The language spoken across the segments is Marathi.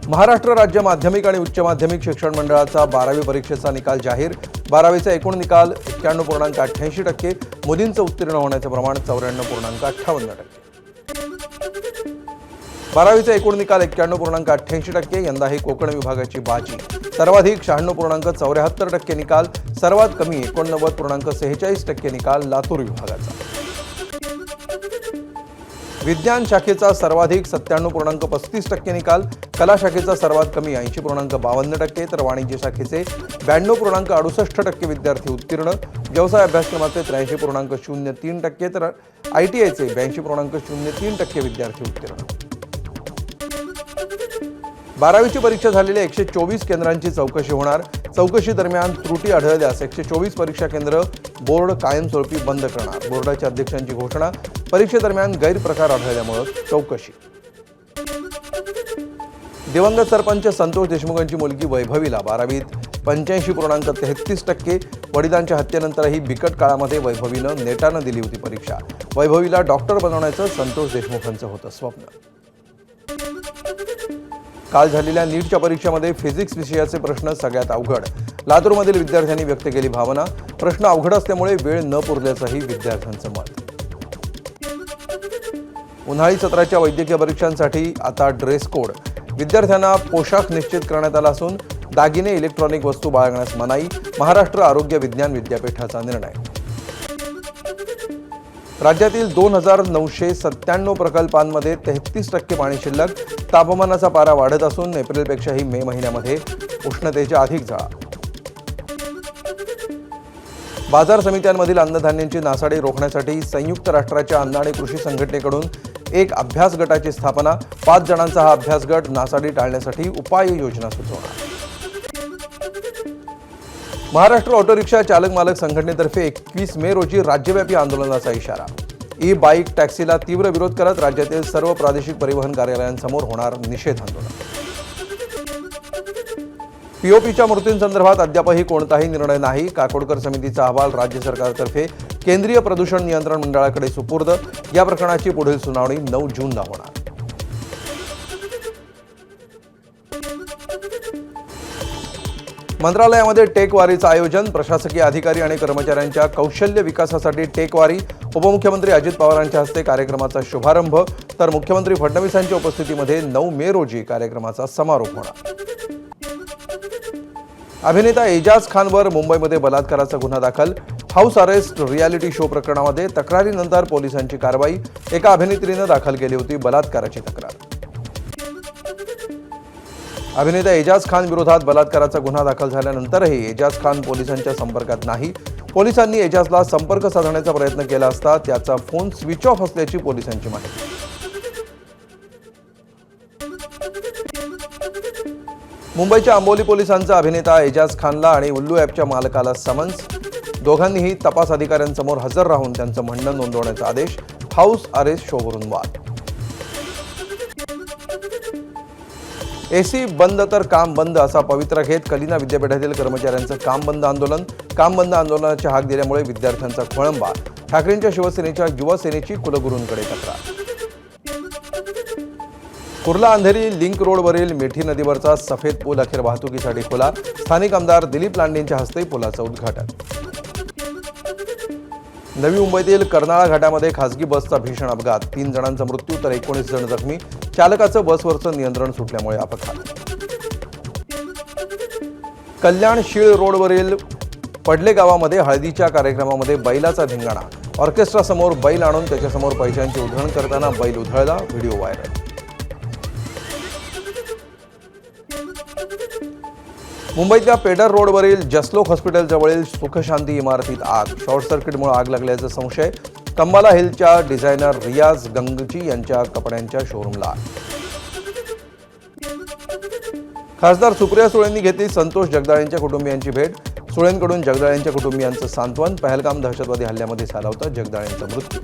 महाराष्ट्र राज्य माध्यमिक आणि उच्च माध्यमिक शिक्षण मंडळाचा 12वी परीक्षेचा निकाल जाहीर। 12वीचा एकूण निकाल 91.88%, मुलींचं उत्तीर्ण होण्याचे प्रमाण 94.58%। 12वीचा एकूण निकाल 91.88%, यंदाही कोकण विभागाची बाजी। सर्वाधिक 96.74% निकाल, सर्वात कमी 89.46% निकाल लातूर विभागाचा। विज्ञान शाखेचा सर्वाधिक 97.35% निकाल, कला शाखेचा सर्वात कमी 80.52%, तर वाणिज्य शाखेचे 92.68% विद्यार्थी उत्तीर्ण, व्यवसाय अभ्यासक्रमाचे 83.03%, तर ITIचे 82.03% विद्यार्थी उत्तीर्ण। 12वीची परीक्षा झालेल्या 124 केंद्रांची चौकशी होणार। चौकशी दरम्यान त्रुटी आढळल्यास 124 परीक्षा केंद्र बोर्ड कायमस्वरूपी बंद करणार। बोर्डाच्या अध्यक्षांची घोषणा। परीक्षेदरम्यान गैरप्रकार आढळल्यामुळे चौकशी। दिवंगत सरपंच संतोष देशमुखांची मुलगी वैभवीला 12वीत 85.33%, वडिलांच्या हत्येनंतरही बिकट काळामध्ये वैभवीनं नेटानं दिली होती परीक्षा। वैभवीला डॉक्टर बनवण्याचं संतोष देशमुखांचं होतं स्वप्न। काल झालेल्या नीटच्या परीक्षेमध्ये फिजिक्स विषयाचे प्रश्न सगळ्यात अवघड। लातूरमधील विद्यार्थ्यांनी व्यक्त केली भावना। प्रश्न अवघड असल्यामुळे वेळ न पुरल्याचंही विद्यार्थ्यांचं मत। उन्हाळी सत्राच्या वैद्यकीय परीक्षांसाठी आता ड्रेस कोड। विद्यार्थ्यांना पोशाख निश्चित करण्यात आला असून दागिने, इलेक्ट्रॉनिक वस्तू बाळगण्यास मनाई। महाराष्ट्र आरोग्य विज्ञान विद्यापीठाचा निर्णय। राज्यातील 2997 प्रकल्पांमध्ये 33% पाणी शिल्लक। तापमानाचा पारा वाढत असून एप्रिलपेक्षाही मे महिन्यामध्ये उष्णतेच्या अधिक झळा। बाजार समित्यांमधील अन्नधान्यांची नासाडी रोखण्यासाठी संयुक्त राष्ट्राच्या अन्न आणि कृषी संघटनेकडून एक अभ्यास गटाची स्थापना। 5 जणांचा हा अभ्यास गट नासाडी टाळण्यासाठी उपाययोजना सुचवणार। महाराष्ट्र ऑटो रिक्षा चालक मालक संघटनेतर्फे 21 मे रोजी राज्यव्यापी आंदोलनाचा इशारा। ई-बाईक टॅक्सीला तीव्र विरोध करत राज्यातील सर्व प्रादेशिक परिवहन कार्यालयांसमोर होणार निषेध आंदोलन। पीओपीच्या मूर्तींसंदर्भात अद्यापही कोणताही निर्णय नाही। काकोडकर समितीचा अहवाल राज्य सरकारतर्फे केंद्रीय प्रदूषण नियंत्रण मंडळाकडे सुपूर्द। या प्रकरणाची पुढील सुनावणी 9 जूनला होणार। मंत्रालयामध्ये टेकवारीचं आयोजन। प्रशासकीय अधिकारी आणि कर्मचाऱ्यांच्या कौशल्य विकासासाठी टेकवारी। उपमुख्यमंत्री अजित पवारांच्या हस्ते कार्यक्रमाचा शुभारंभ, तर मुख्यमंत्री फडणवीसांच्या उपस्थितीमध्ये 9 मे रोजी कार्यक्रमाचा समारोप होणार। अभिनेता एजाज खानवर मुंबईमध्ये बलात्काराचा गुन्हा दाखल। हाऊस अरेस्ट रियालिटी शो प्रकरणामध्ये तक्रारीनंतर पोलिसांची कारवाई। एका अभिनेत्रीनं दाखल केली होती बलात्काराची तक्रार। अभिनेता एजाज खान विरोधात बलात्काराचा गुन्हा दाखल झाल्यानंतरही एजाज खान पोलिसांच्या संपर्कात नाही। पोलिसांनी एजाजला संपर्क साधण्याचा प्रयत्न केला असता त्याचा फोन स्विच ऑफ असल्याची पोलिसांची माहिती। मुंबईच्या अंबोली पोलिसांचा अभिनेता एजाज खानला आणि उल्लू ॲपच्या मालकाला समन्स। दोघांनीही तपास अधिकाऱ्यांसमोर हजर राहून त्यांचं म्हणणं नोंदवण्याचा आदेश। हाऊस अरेस्ट शोवरून वाद। एसी बंद तर काम बंद असा पवित्रा घेत कलिना विद्यापीठातील कर्मचाऱ्यांचं काम बंद आंदोलन। काम बंद आंदोलनाची हाक दिल्यामुळे विद्यार्थ्यांचा खोळंबा। ठाकरेंच्या शिवसेनेच्या युवा सेनेची कुलगुरूंकडे तक्रार। कुर्ला अंधेरी लिंक रोडवरील मिठी नदीवरचा सफेद पूल अखेर वाहतुकीसाठी खुला। स्थानिक आमदार दिलीप लांडेंच्या हस्ते पुलाचं उद्घाटन। नवी मुंबईतील कर्नाळा घाटामध्ये खासगी बसचा भीषण अपघात। 3 जणांचा मृत्यू तर 19 जण जखमी। चालकाचं बसवरचं नियंत्रण सुटल्यामुळे अपघात। कल्याण शीळ रोडवरील पडले गावामध्ये हळदीच्या कार्यक्रमामध्ये बैलाचा धिंगाणा। ऑर्केस्ट्रासमोर बैल आणून त्याच्यासमोर पैशांची उधळण करताना बैल उधळला, व्हिडिओ व्हायरल। मुंबईतल्या पेडर रोडवरील जसलोक हॉस्पिटलजवळील सुखशांती इमारतीत आग। शॉर्ट सर्किटमुळे आग लागल्याचा संशय। कंबाला हिलच्या डिझायनर रियाज गंगजी यांच्या कपड्यांच्या शोरूमला। खासदार सुप्रिया सुळेंनी घेतली संतोष जगदाळेंच्या कुटुंबियांची भेट। सुळेंकडून जगदाळेंच्या कुटुंबियांचं सांत्वन। पहलगाम दहशतवादी हल्ल्यामध्ये झाला होता जगदाळेंचा मृत्यू।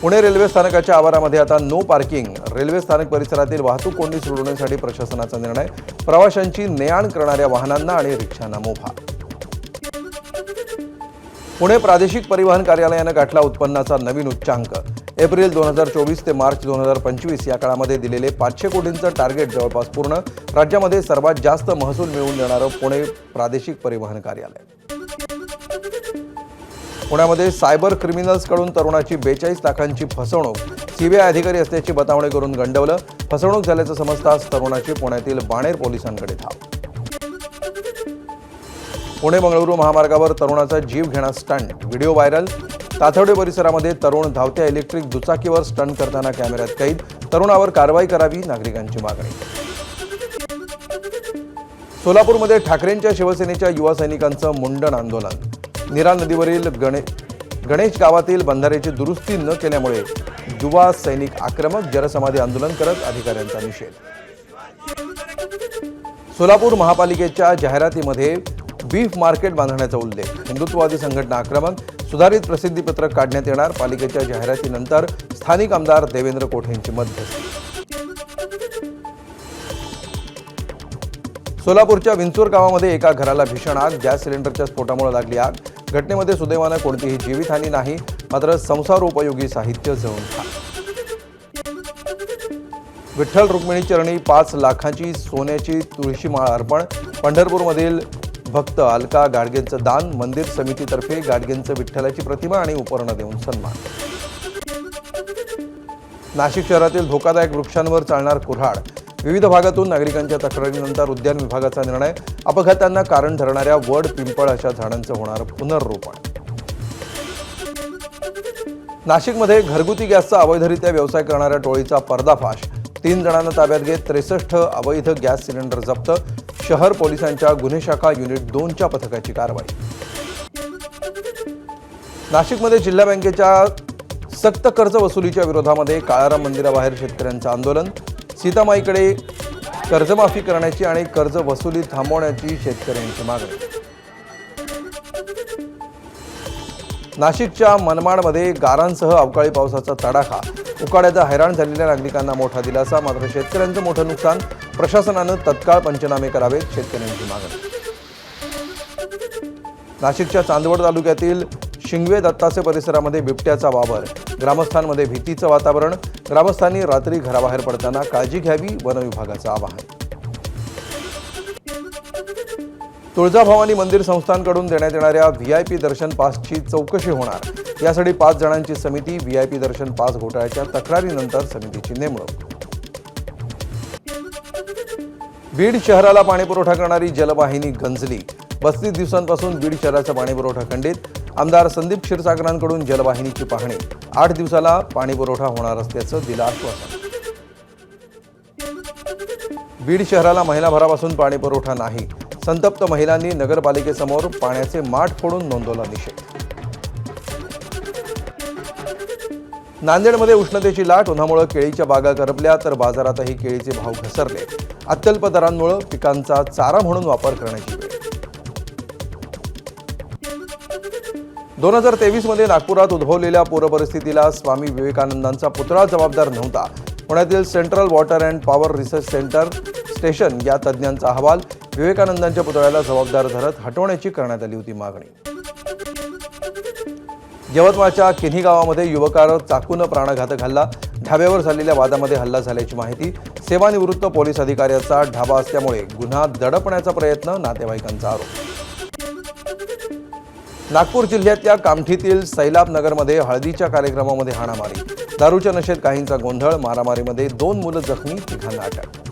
पुणे रेल्वे स्थानकाच्या आवारामध्ये आता नो पार्किंग। रेल्वे स्थानक परिसरातील वाहतूक कोंडी सोडवण्यासाठी प्रशासनाचा निर्णय। प्रवाशांची ने-आण करणाऱ्या वाहनांना आणि रिक्षांना मुभा। पुणे प्रादेशिक परिवहन कार्यालयाने गाठला उत्पन्नाचा नवीन उच्चांक। एप्रिल 2024 ते मार्च 2025 या काळामध्ये दिलेले 500 कोटींचं टार्गेट जवळपास पूर्ण. राज्यामध्ये सर्वात जास्त महसूल मिळवून देणारं पुणे प्रादेशिक परिवहन कार्यालय. पुण्यामध्ये सायबर क्रिमिनल्सकडून तरुणाची 42 लाखांची फसवणूक. सीबीआय अधिकारी असल्याची बतावणी करून गंडवलं. फसवणूक झाल्याचं समजताच तरुणाची पुण्यातील बाणेर पोलिसांकडे धाव. पुणे मंगळुरू महामार्गावर तरुणाचा जीव घेणा स्टंट. Video viral. ताथवडे परिसरामध्ये तरुण धावत्या इलेक्ट्रिक दुचाकीवर स्टंट करताना कॅमेऱ्यात कैद. तरुणावर कारवाई करावी, नागरिकांची मागणी. सोलापूरमध्ये ठाकरेंच्या शिवसेनेच्या युवा सैनिकांचं मुंडन आंदोलन. नीरा नदीवरील गणेश गावातील बंधाऱ्याची दुरुस्ती न केल्यामुळे युवा सैनिक आक्रमक. जलसमाधी आंदोलन करत अधिकाऱ्यांचा निषेध. सोलापूर महापालिकेच्या जाहिरातीमध्ये बीफ मार्केट बांधण्याचा उल्लेख. हिंदुत्ववादी संघटना आक्रमक. सुधारित प्रसिद्धीपत्रक काढण्यात येणार. पालिकेच्या जाहिरातीनंतर स्थानिक आमदार देवेंद्र कोठेंची मध्यस्थी. सोलापूरच्या विंचूर गावामध्ये एका घराला भीषण आग. गॅस सिलेंडरच्या स्फोटामुळे लागली आग. घटनेमध्ये सुदैवानं कोणतीही जीवितहानी नाही, मात्र संसारोपयोगी साहित्य जळून खाक. विठ्ठल रुक्मिणी चरणी 5 लाखांची सोन्याची तुळशीमाळ अर्पण. पंढरपूरमधील भक्त अलका गाडगेंचं दान. मंदिर समितीतर्फे गाडगेंचं विठ्ठलाची प्रतिमा आणि उपकरणं देऊन सन्मान. नाशिक शहरातील धोकादायक वृक्षांवर चालणार कुऱ्हाड. विविध भागातून नागरिकांच्या तक्रारीनंतर उद्यान विभागाचा निर्णय. अपघातांना कारण ठरणाऱ्या वड, पिंपळ अशा झाडांचं होणार पुनर्रोपण. नाशिकमध्ये घरगुती गॅसचा अवैधरित्या व्यवसाय करणाऱ्या टोळीचा पर्दाफाश. 3 जणांना ताब्यात घेत 63 अवैध गॅस सिलेंडर जप्त. शहर पोलिसांच्या गुन्हे शाखा युनिट 2च्या पथकाची कारवाई. नाशिकमध्ये जिल्हा बँकेच्या सक्त कर्ज वसुलीच्या विरोधामध्ये काळाराम मंदिराबाहेर शेतकऱ्यांचं आंदोलन. सीतामाईकडे कर्जमाफी करण्याची आणि कर्ज वसुली थांबवण्याची शेतकऱ्यांची मागणी. नाशिकच्या मनमाडमध्ये गारांसह अवकाळी पावसाचा तडाखा. उकाड्याचा हैराण झालेल्या नागरिकांना मोठा दिलासा, मात्र शेतकऱ्यांचं मोठं नुकसान. प्रशासनानं तत्काळ पंचनामे करावेत, शेतकऱ्यांची मागणी. नाशिकच्या चांदवड तालुक्यातील शिंगवे दत्तासे परिसरामध्ये बिबट्याचा वावर. ग्रामस्थांमध्ये भीतीचं वातावरण. ग्रामस्थांनी रात्री घराबाहेर पडताना काळजी घ्यावी, वन विभागाचं आवाहन. तुळजाभवानी मंदिर संस्थांकडून देण्यात येणाऱ्या व्हीआयपी दर्शन पासची चौकशी होणार. यासाठी 5 जणांची समिती. व्हीआयपी दर्शन पास घोटाळ्याच्या तक्रारीनंतर समितीची नेमणूक. बीड शहराला पाणीपुरवठा करणारी जलवाहिनी गंजली. 32 दिवसांपासून बीड शहराचा पाणीपुरवठा खंडित. आमदार संदीप क्षीरसागरांकडून जलवाहिनीची पाहणी. 8 दिवसाला पाणीपुरवठा होणार असल्याचं दिलं आश्वासन. बीड शहराला महिनाभरापासून पाणीपुरवठा नाही. संतप्त महिलांनी नगरपालिकेसमोर पाण्याचे माठ फोडून नोंदवला निषेध. नांदेडमध्ये उष्णतेची लाट. उन्हामुळे केळीच्या बागा करपल्या तर बाजारातही केळीचे भाव घसरले. अत्यल्प दरांमुळे पिकांचा चारा म्हणून वापर करण्याची वेळ. 2023 मध्ये नागपुरात उद्भवलेल्या पूरपरिस्थितीला स्वामी विवेकानंदांचा पुतळा जबाबदार नव्हता. पुण्यातील central water and power research centre station या तज्ज्ञांचा अहवाल. विवेकानंदांच्या पुतळ्याला जबाबदार धरत हटवण्याची करण्यात आली होती मागणी. यवतमाळच्या किन्ही गावामध्ये युवकावर चाकूनं प्राणघातक हल्ला. ढाब्यावर झालेल्या वादामध्ये हल्ला झाल्याची माहिती. सेवानिवृत्त पोलीस अधिकाऱ्याचा ढाबा असल्यामुळे गुन्हा दडपण्याचा प्रयत्न, नातेवाईकांचा आरोप. नागपूर जिल्ह्यातल्या कामठीतील सैलाब नगरमध्ये हळदीच्या कार्यक्रमामध्ये हाणामारी. दारूच्या नशेत काहींचा गोंधळ. मारामारीमध्ये 2 मुलं जखमी, 3घांना अटक.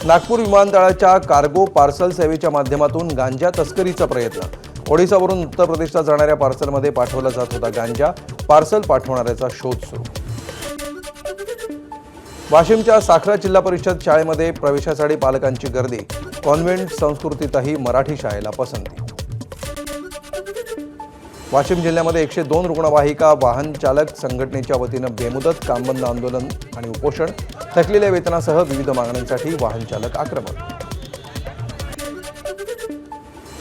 नागपूर विमानतळाच्या कार्गो पार्सल सेवेच्या माध्यमातून गांजा तस्करीचा प्रयत्न. ओडिसावरून उत्तर प्रदेशला जाणाऱ्या पार्सलमध्ये पाठवला जात होता गांजा. पार्सल पाठवणाऱ्याचा शोध सुरू. वाशिमच्या साखरा जिल्हा परिषद शाळेमध्ये प्रवेशासाठी पालकांची गर्दी. कॉन्व्हेंट संस्कृतीतही मराठी शाळेला पसंती. वाशिम जिल्ह्यामध्ये 102 रुग्णवाहिका वाहन चालक संघटनेच्या वतीनं बेमुदत कामबंद आंदोलन आणि उपोषण. थकलेल्या वेतनासह विविध मागण्यांसाठी वाहन चालक आक्रमक.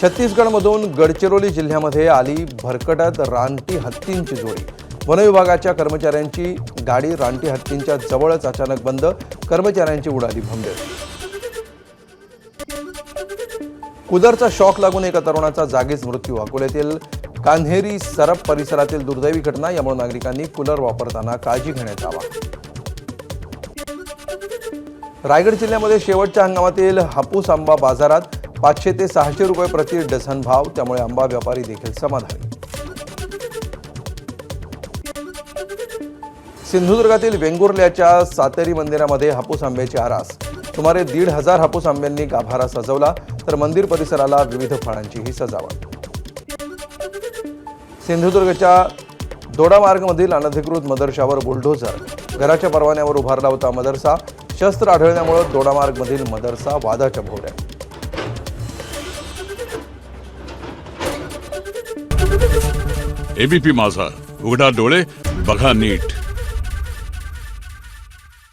छत्तीसगडमधून गडचिरोली जिल्ह्यामध्ये आली भरकटत रानटी हत्तींची जोडी. वनविभागाच्या कर्मचाऱ्यांची गाडी रानटी हत्तींच्या जवळच अचानक बंद. कर्मचाऱ्यांची उडाली भंबेर. कुदरचा शॉक लागून एका तरुणाचा जागीच मृत्यू. अकोल्यातील कान्हेरी सरप परिसरातील दुर्दैवी घटना, यामुळे नागरिकांनी कूलर वापरताना काळजी घेण्यात यावा. रायगड जिल्ह्यामध्ये शेवटच्या हंगामातील हापूस आंबा बाजारात 500 ते 600 रुपये प्रति डझन भाव, त्यामुळे आंबा व्यापारी देखील समाधानी. सिंधुदुर्गातील वेंगुर्ल्याच्या सातेरी मंदिरामध्ये हापूस आंब्याची आरास. सुमारे 1,500 हापूस आंब्यांनी गाभारा सजवला, तर मंदिर परिसराला विविध फळांचीही सजावट. सिंधुदुर्गच्या दोडामार्गमधील अनधिकृत मदरशावर बुलडोझर. घराच्या परवान्यावर उभारला होता मदरसा. शस्त्र आढळल्यामुळे दोडामार्गमधील मदरसा वादाच्या भोवऱ्यात. एबीपी माझा, उघडा डोळे बघा नीट.